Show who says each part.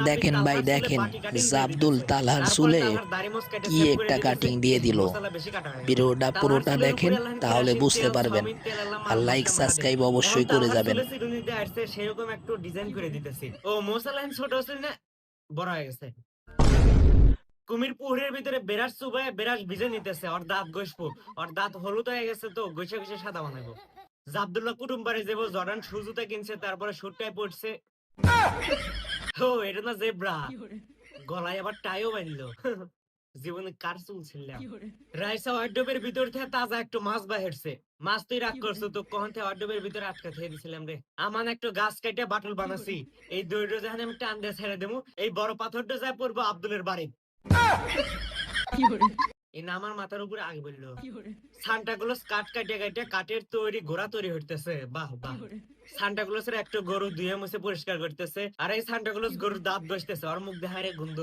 Speaker 1: দেখেন ভাই দেখেন, জাবদুল তালহার চুলে কি একটা কাটিং দিয়ে দিল। ভিডিওটা পুরোটা দেখেন তাহলে বুঝতে পারবেন, আর লাইক সাবস্ক্রাইব অবশ্যই করে যাবেন।
Speaker 2: সেরকম একটু ডিজাইন করে দিতেছি। ও মোসালাইন ছোট ছিল না, বড় হয়ে গেছে। কুমির পুকুরের ভিতরে বেরাস চুবাই বেরাস ভিজে নিতেছে, ওর দাঁত ঘষবো, ওর দাঁত হলুদ হয়ে গেছে তো ঘষে ঘষে সাদা বানাবো। জাবদুল্লাহ কুটুম বাড়ি যাবো, জর্ডান সুজুতে কিনছে, তারপরে সুটটাই পড়ছে। ও এটা না জেব্রা, গলায় আবার টাইও বাঁধলো। জীবনে কার চুল ছিলাম। রাইসা ওয়ার্ডরোবের ভিতর থেকে তাজা একটু মাছ বাহিরছে। মাছ তুই রাগ করছো তো, কখন থেকে ওয়ার্ডরোবের ভিতরে আটকা থেকে দিছিলাম রে। আমার একটু গাছ কেটে বাটুল বানাছি, এই দড়িটা যখন আমি টান দিয়ে ছেড়ে দেবো, এই বড় পাথরটা যায় পড়বো আব্দুলের বাড়ি। এই না আমার মাথার উপরে আগে বললো। সান্টাক্লজ কাঠ কাটে কাটে কাঠের তৈরি ঘোড়া তৈরি হইতেছে। বাহ বাহ। সান্টাক্লজের একটা গরু ধুয়ে মুছে পরিষ্কার করতেছে, আর এই সান্টাক্লজ গরুর দাঁত ঘষতেছে, ওর মুখ দেখারে গন্ধ।